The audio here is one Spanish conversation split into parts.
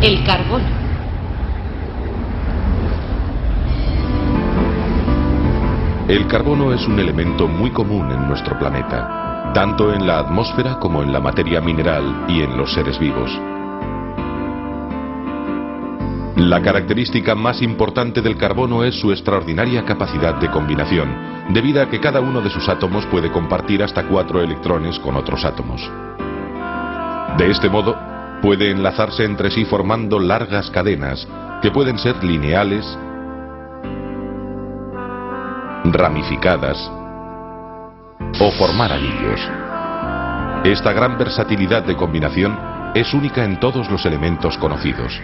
El carbono. El carbono es un elemento muy común en nuestro planeta, tanto en la atmósfera como en la materia mineral y en los seres vivos. La característica más importante del carbono es su extraordinaria capacidad de combinación, debido a que cada uno de sus átomos puede compartir hasta 4 electrones con otros átomos. De este modo, puede enlazarse entre sí formando largas cadenas, que pueden ser lineales, ramificadas o formar anillos. Esta gran versatilidad de combinación es única en todos los elementos conocidos.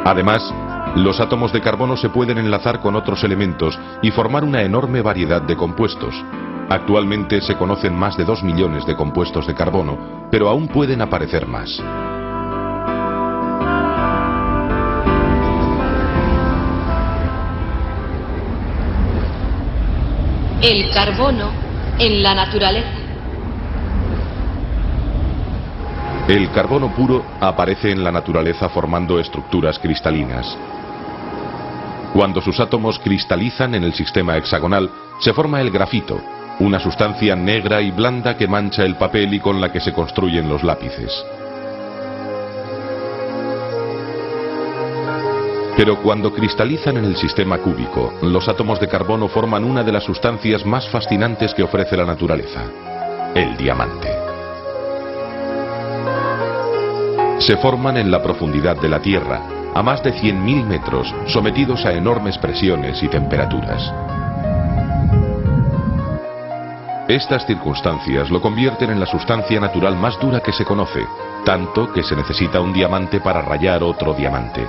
Además, los átomos de carbono se pueden enlazar con otros elementos y formar una enorme variedad de compuestos. Actualmente se conocen más de 2 millones de compuestos de carbono, pero aún pueden aparecer más. El carbono en la naturaleza. El carbono puro aparece en la naturaleza formando estructuras cristalinas. Cuando sus átomos cristalizan en el sistema hexagonal, se forma el grafito, una sustancia negra y blanda que mancha el papel y con la que se construyen los lápices. Pero cuando cristalizan en el sistema cúbico, los átomos de carbono forman una de las sustancias más fascinantes que ofrece la naturaleza, el diamante. Se forman en la profundidad de la Tierra, a más de 100.000 metros, sometidos a enormes presiones y temperaturas. Estas circunstancias lo convierten en la sustancia natural más dura que se conoce, tanto que se necesita un diamante para rayar otro diamante.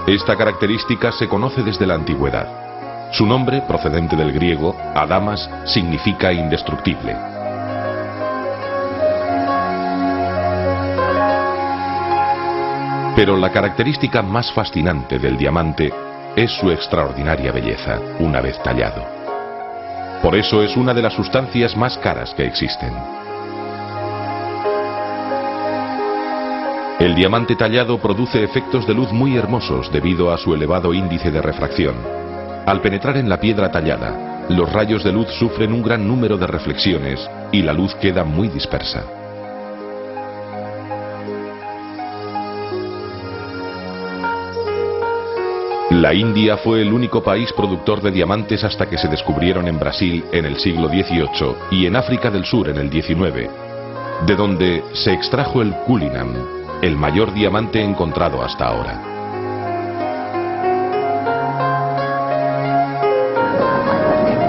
Esta característica se conoce desde la antigüedad. Su nombre, procedente del griego, adamas, significa indestructible. Pero la característica más fascinante del diamante es su extraordinaria belleza, una vez tallado. Por eso es una de las sustancias más caras que existen. El diamante tallado produce efectos de luz muy hermosos debido a su elevado índice de refracción. Al penetrar en la piedra tallada, los rayos de luz sufren un gran número de reflexiones y la luz queda muy dispersa. La India fue el único país productor de diamantes hasta que se descubrieron en Brasil en el siglo XVIII y en África del Sur en el XIX, de donde se extrajo el Cullinan, el mayor diamante encontrado hasta ahora.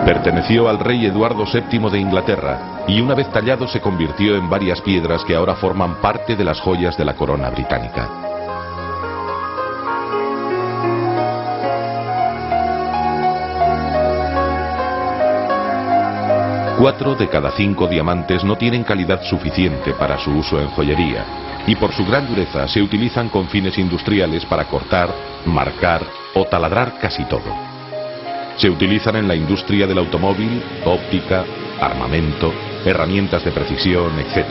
Perteneció al rey Eduardo VII de Inglaterra y una vez tallado se convirtió en varias piedras que ahora forman parte de las joyas de la corona británica. Cuatro de cada 5 diamantes no tienen calidad suficiente para su uso en joyería y por su gran dureza se utilizan con fines industriales para cortar, marcar o taladrar casi todo. Se utilizan en la industria del automóvil, óptica, armamento, herramientas de precisión, etc.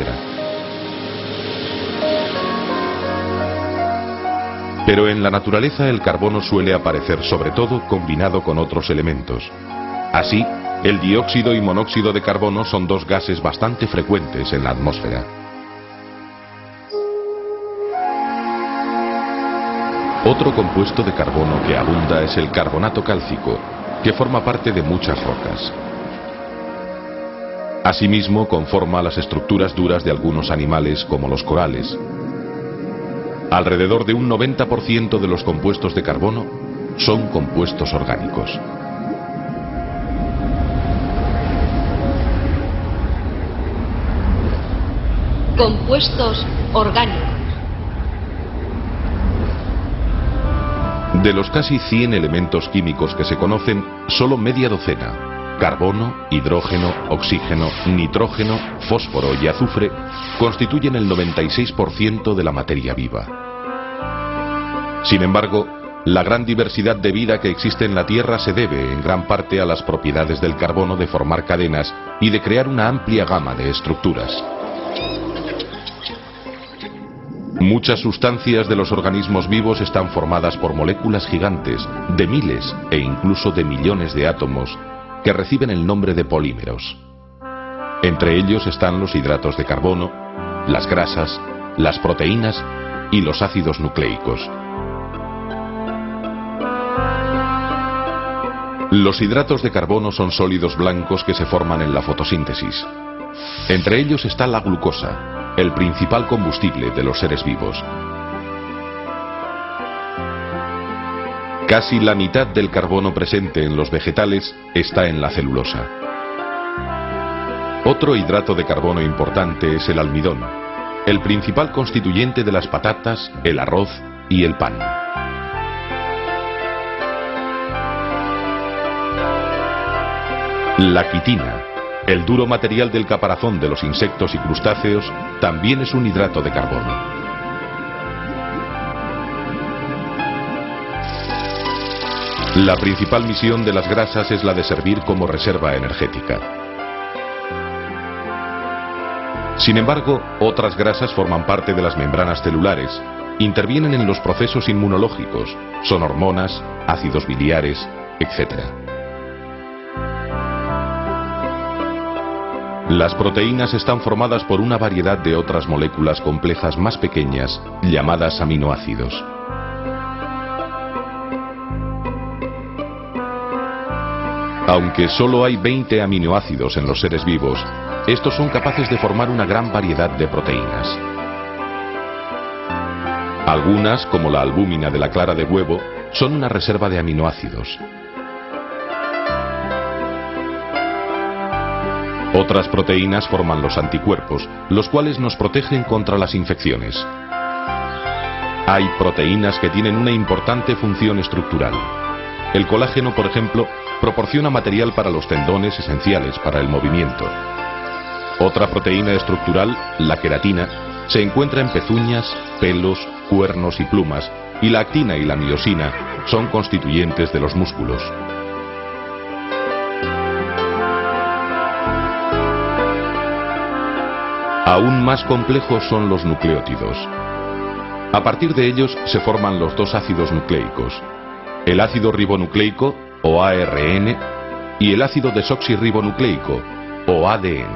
Pero en la naturaleza el carbono suele aparecer sobre todo combinado con otros elementos. Así, el dióxido y monóxido de carbono son dos gases bastante frecuentes en la atmósfera. Otro compuesto de carbono que abunda es el carbonato cálcico, que forma parte de muchas rocas. Asimismo, conforma las estructuras duras de algunos animales como los corales. Alrededor de un 90% de los compuestos de carbono son compuestos orgánicos. Compuestos orgánicos. De los casi 100 elementos químicos que se conocen, solo media docena, carbono, hidrógeno, oxígeno, nitrógeno, fósforo y azufre, constituyen el 96% de la materia viva. Sin embargo, la gran diversidad de vida que existe en la Tierra se debe en gran parte a las propiedades del carbono de formar cadenas y de crear una amplia gama de estructuras. Muchas sustancias de los organismos vivos están formadas por moléculas gigantes, de miles e incluso de millones de átomos, que reciben el nombre de polímeros. Entre ellos están los hidratos de carbono, las grasas, las proteínas y los ácidos nucleicos. Los hidratos de carbono son sólidos blancos que se forman en la fotosíntesis. Entre ellos está la glucosa, el principal combustible de los seres vivos. Casi la mitad del carbono presente en los vegetales está en la celulosa. Otro hidrato de carbono importante es el almidón, el principal constituyente de las patatas, el arroz y el pan. La quitina, el duro material del caparazón de los insectos y crustáceos, también es un hidrato de carbono. La principal misión de las grasas es la de servir como reserva energética. Sin embargo, otras grasas forman parte de las membranas celulares, intervienen en los procesos inmunológicos, son hormonas, ácidos biliares, etc. Las proteínas están formadas por una variedad de otras moléculas complejas más pequeñas, llamadas aminoácidos. Aunque solo hay 20 aminoácidos en los seres vivos, estos son capaces de formar una gran variedad de proteínas. Algunas, como la albúmina de la clara de huevo, son una reserva de aminoácidos. Otras proteínas forman los anticuerpos, los cuales nos protegen contra las infecciones. Hay proteínas que tienen una importante función estructural. El colágeno, por ejemplo, proporciona material para los tendones esenciales para el movimiento. Otra proteína estructural, la queratina, se encuentra en pezuñas, pelos, cuernos y plumas, y la actina y la miosina son constituyentes de los músculos. Aún más complejos son los nucleótidos. A partir de ellos se forman los dos ácidos nucleicos, el ácido ribonucleico, o ARN, y el ácido desoxirribonucleico, o ADN.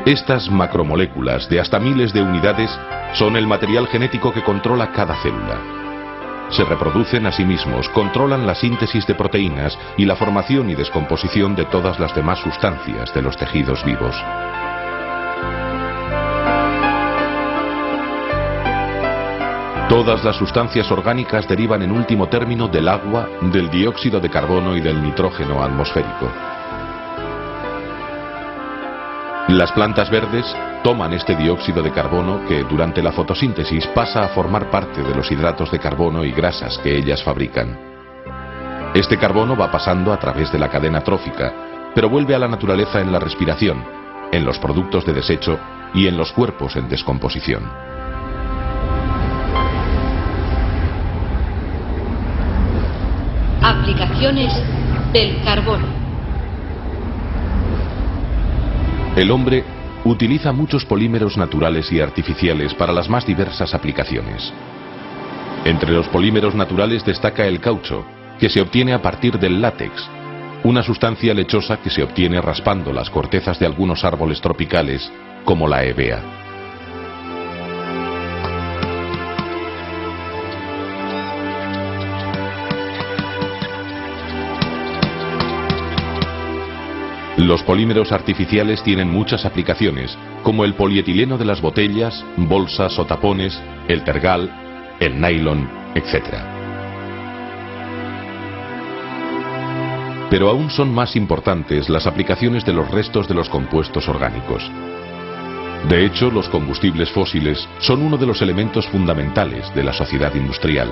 Estas macromoléculas de hasta miles de unidades son el material genético que controla cada célula. Se reproducen a sí mismos, controlan la síntesis de proteínas y la formación y descomposición de todas las demás sustancias de los tejidos vivos. Todas las sustancias orgánicas derivan en último término del agua, del dióxido de carbono y del nitrógeno atmosférico. Las plantas verdes toman este dióxido de carbono que durante la fotosíntesis pasa a formar parte de los hidratos de carbono y grasas que ellas fabrican. Este carbono va pasando a través de la cadena trófica, pero vuelve a la naturaleza en la respiración, en los productos de desecho y en los cuerpos en descomposición. Aplicaciones del carbono. El hombre utiliza muchos polímeros naturales y artificiales para las más diversas aplicaciones. Entre los polímeros naturales destaca el caucho, que se obtiene a partir del látex, una sustancia lechosa que se obtiene raspando las cortezas de algunos árboles tropicales, como la hevea. Los polímeros artificiales tienen muchas aplicaciones, como el polietileno de las botellas, bolsas o tapones, el tergal, el nylon, etc. Pero aún son más importantes las aplicaciones de los restos de los compuestos orgánicos. De hecho, los combustibles fósiles son uno de los elementos fundamentales de la sociedad industrial.